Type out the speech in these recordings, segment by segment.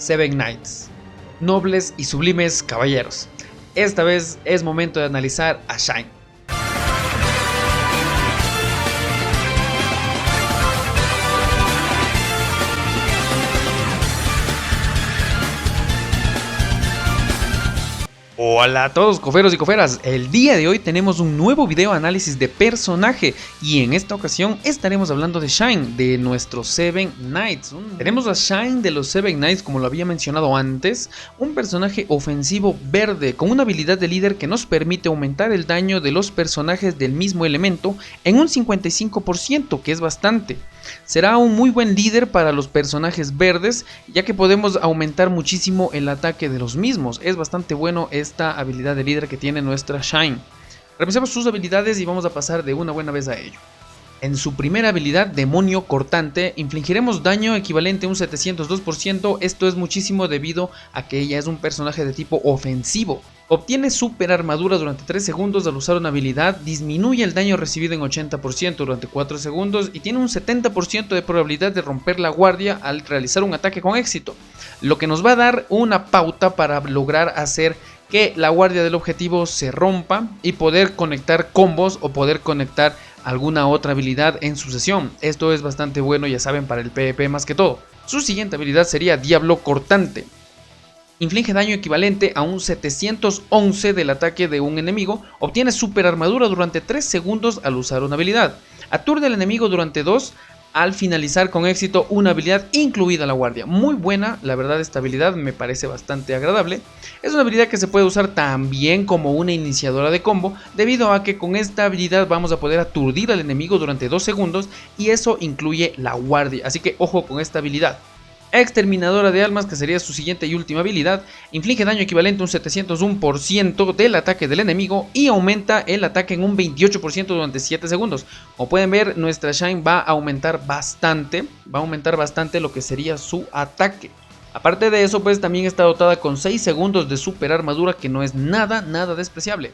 Seven Knights, nobles y sublimes caballeros. Esta vez es momento de analizar a Shine. Hola a todos coferos y coferas, el día de hoy tenemos un nuevo video análisis de personaje y en esta ocasión estaremos hablando de Shine, de nuestros Seven Knights. Tenemos a Shine de los Seven Knights, como lo había mencionado antes, un personaje ofensivo verde con una habilidad de líder que nos permite aumentar el daño de los personajes del mismo elemento en un 55%, que es bastante. Será un muy buen líder para los personajes verdes, ya que podemos aumentar muchísimo el ataque de los mismos. Es bastante bueno esta habilidad de líder que tiene nuestra Shine. Revisemos sus habilidades y vamos a pasar de una buena vez a ello. En su primera habilidad, Demonio Cortante, infligiremos daño equivalente a un 702%, esto es muchísimo debido a que ella es un personaje de tipo ofensivo. Obtiene super armadura durante 3 segundos al usar una habilidad, disminuye el daño recibido en 80% durante 4 segundos y tiene un 70% de probabilidad de romper la guardia al realizar un ataque con éxito, lo que nos va a dar una pauta para lograr hacer que la guardia del objetivo se rompa y poder conectar combos o poder conectar alguna otra habilidad en sucesión. Esto es bastante bueno, ya saben, para el PvP más que todo. Su siguiente habilidad sería Diablo Cortante. Inflige daño equivalente a un 711 del ataque de un enemigo. Obtiene super armadura durante 3 segundos al usar una habilidad. Aturde al enemigo durante 2 al finalizar con éxito una habilidad incluida la guardia. Muy buena, la verdad esta habilidad me parece bastante agradable. Es una habilidad que se puede usar también como una iniciadora de combo, debido a que con esta habilidad vamos a poder aturdir al enemigo durante 2 segundos y eso incluye la guardia, así que ojo con esta habilidad. Exterminadora de almas, que sería su siguiente y última habilidad, inflige daño equivalente a un 701% del ataque del enemigo y aumenta el ataque en un 28% durante 7 segundos. Como pueden ver, nuestra Shine va a aumentar bastante lo que sería su ataque. Aparte de eso, pues también está dotada con 6 segundos de super armadura, que no es nada despreciable.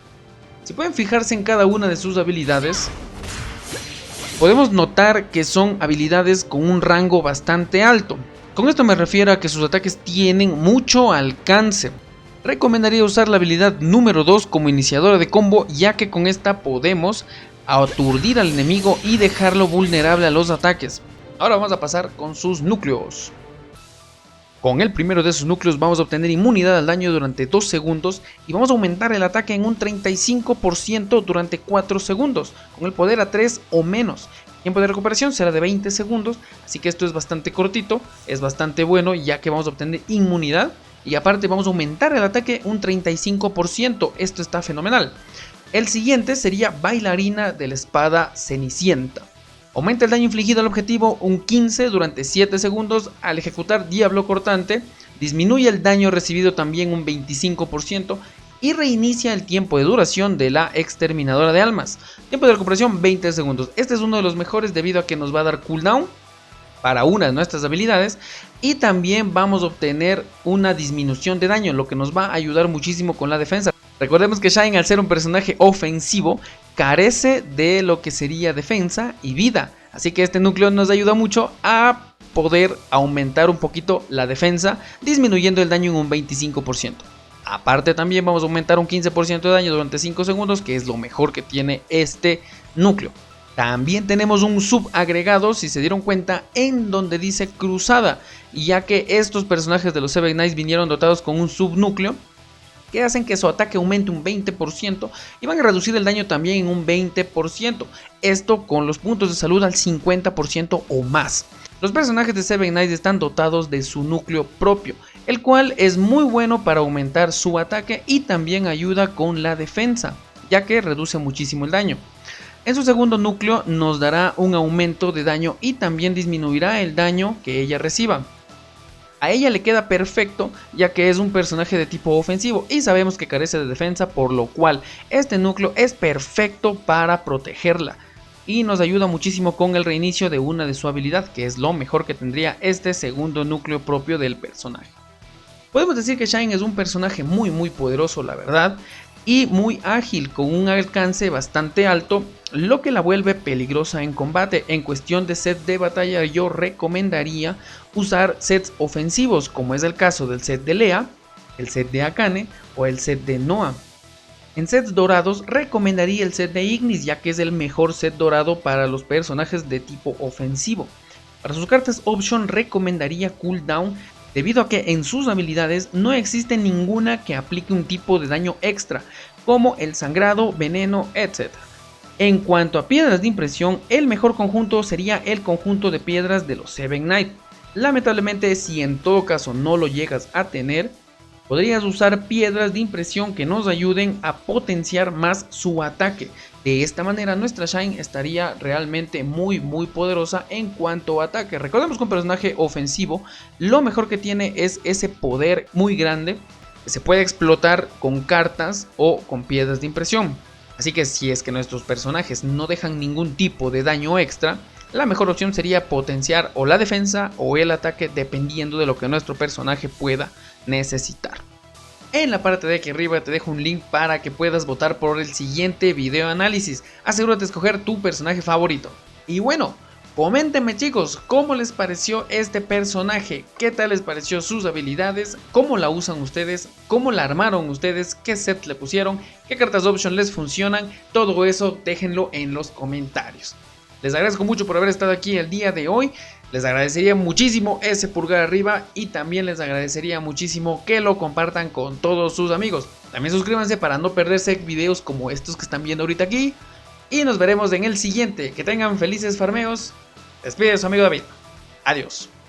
Si pueden fijarse en cada una de sus habilidades, podemos notar que son habilidades con un rango bastante alto. Con esto me refiero a que sus ataques tienen mucho alcance. Recomendaría usar la habilidad número 2 como iniciadora de combo, ya que con esta podemos aturdir al enemigo y dejarlo vulnerable a los ataques. Ahora vamos a pasar con sus núcleos. Con el primero de sus núcleos vamos a obtener inmunidad al daño durante 2 segundos y vamos a aumentar el ataque en un 35% durante 4 segundos, con el poder a 3 o menos. El tiempo de recuperación será de 20 segundos, así que esto es bastante cortito, es bastante bueno ya que vamos a obtener inmunidad y aparte vamos a aumentar el ataque un 35%, esto está fenomenal. El siguiente sería Bailarina de la Espada Cenicienta. Aumenta el daño infligido al objetivo un 15 durante 7 segundos al ejecutar Diablo Cortante, disminuye el daño recibido también un 25% y reinicia el tiempo de duración de la Exterminadora de Almas. Tiempo de recuperación 20 segundos. Este es uno de los mejores debido a que nos va a dar cooldown para una de nuestras habilidades y también vamos a obtener una disminución de daño, lo que nos va a ayudar muchísimo con la defensa. Recordemos que Shine, al ser un personaje ofensivo, carece de lo que sería defensa y vida, así que este núcleo nos ayuda mucho a poder aumentar un poquito la defensa, disminuyendo el daño en un 25%. Aparte también vamos a aumentar un 15% de daño durante 5 segundos, que es lo mejor que tiene este núcleo. También tenemos un subagregado, si se dieron cuenta, en donde dice Cruzada, ya que estos personajes de los Seven Knights vinieron dotados con un subnúcleo que hacen que su ataque aumente un 20% y van a reducir el daño también en un 20%. Esto con los puntos de salud al 50% o más. Los personajes de Seven Knights están dotados de su núcleo propio, el cual es muy bueno para aumentar su ataque y también ayuda con la defensa, ya que reduce muchísimo el daño. En su segundo núcleo nos dará un aumento de daño y también disminuirá el daño que ella reciba. A ella le queda perfecto, ya que es un personaje de tipo ofensivo y sabemos que carece de defensa, por lo cual este núcleo es perfecto para protegerla y nos ayuda muchísimo con el reinicio de una de su habilidad, que es lo mejor que tendría este segundo núcleo propio del personaje. Podemos decir que Shine es un personaje muy poderoso, la verdad, y muy ágil con un alcance bastante alto, lo que la vuelve peligrosa en combate. En cuestión de set de batalla yo recomendaría usar sets ofensivos, como es el caso del set de Lea, el set de Akane o el set de Noah. En sets dorados recomendaría el set de Ignis, ya que es el mejor set dorado para los personajes de tipo ofensivo. Para sus cartas option recomendaría Cooldown, debido a que en sus habilidades no existe ninguna que aplique un tipo de daño extra, como el sangrado, veneno, etc. En cuanto a piedras de impresión, el mejor conjunto sería el conjunto de piedras de los Seven Knights. Lamentablemente, si en todo caso no lo llegas a tener, podrías usar piedras de impresión que nos ayuden a potenciar más su ataque. De esta manera nuestra Shine estaría realmente muy poderosa en cuanto a ataque. Recordemos que un personaje ofensivo lo mejor que tiene es ese poder muy grande que se puede explotar con cartas o con piedras de impresión. Así que si es que nuestros personajes no dejan ningún tipo de daño extra, la mejor opción sería potenciar o la defensa o el ataque, dependiendo de lo que nuestro personaje pueda necesitar. En la parte de aquí arriba te dejo un link para que puedas votar por el siguiente video análisis. Asegúrate de escoger tu personaje favorito. Y bueno, coméntenme chicos, ¿cómo les pareció este personaje? ¿Qué tal les pareció sus habilidades? ¿Cómo la usan ustedes? ¿Cómo la armaron ustedes? ¿Qué set le pusieron? ¿Qué cartas option les funcionan? Todo eso déjenlo en los comentarios. Les agradezco mucho por haber estado aquí el día de hoy. Les agradecería muchísimo ese pulgar arriba y también les agradecería muchísimo que lo compartan con todos sus amigos. También suscríbanse para no perderse videos como estos que están viendo ahorita aquí. Y nos veremos en el siguiente. Que tengan felices farmeos. Despide su amigo David. Adiós.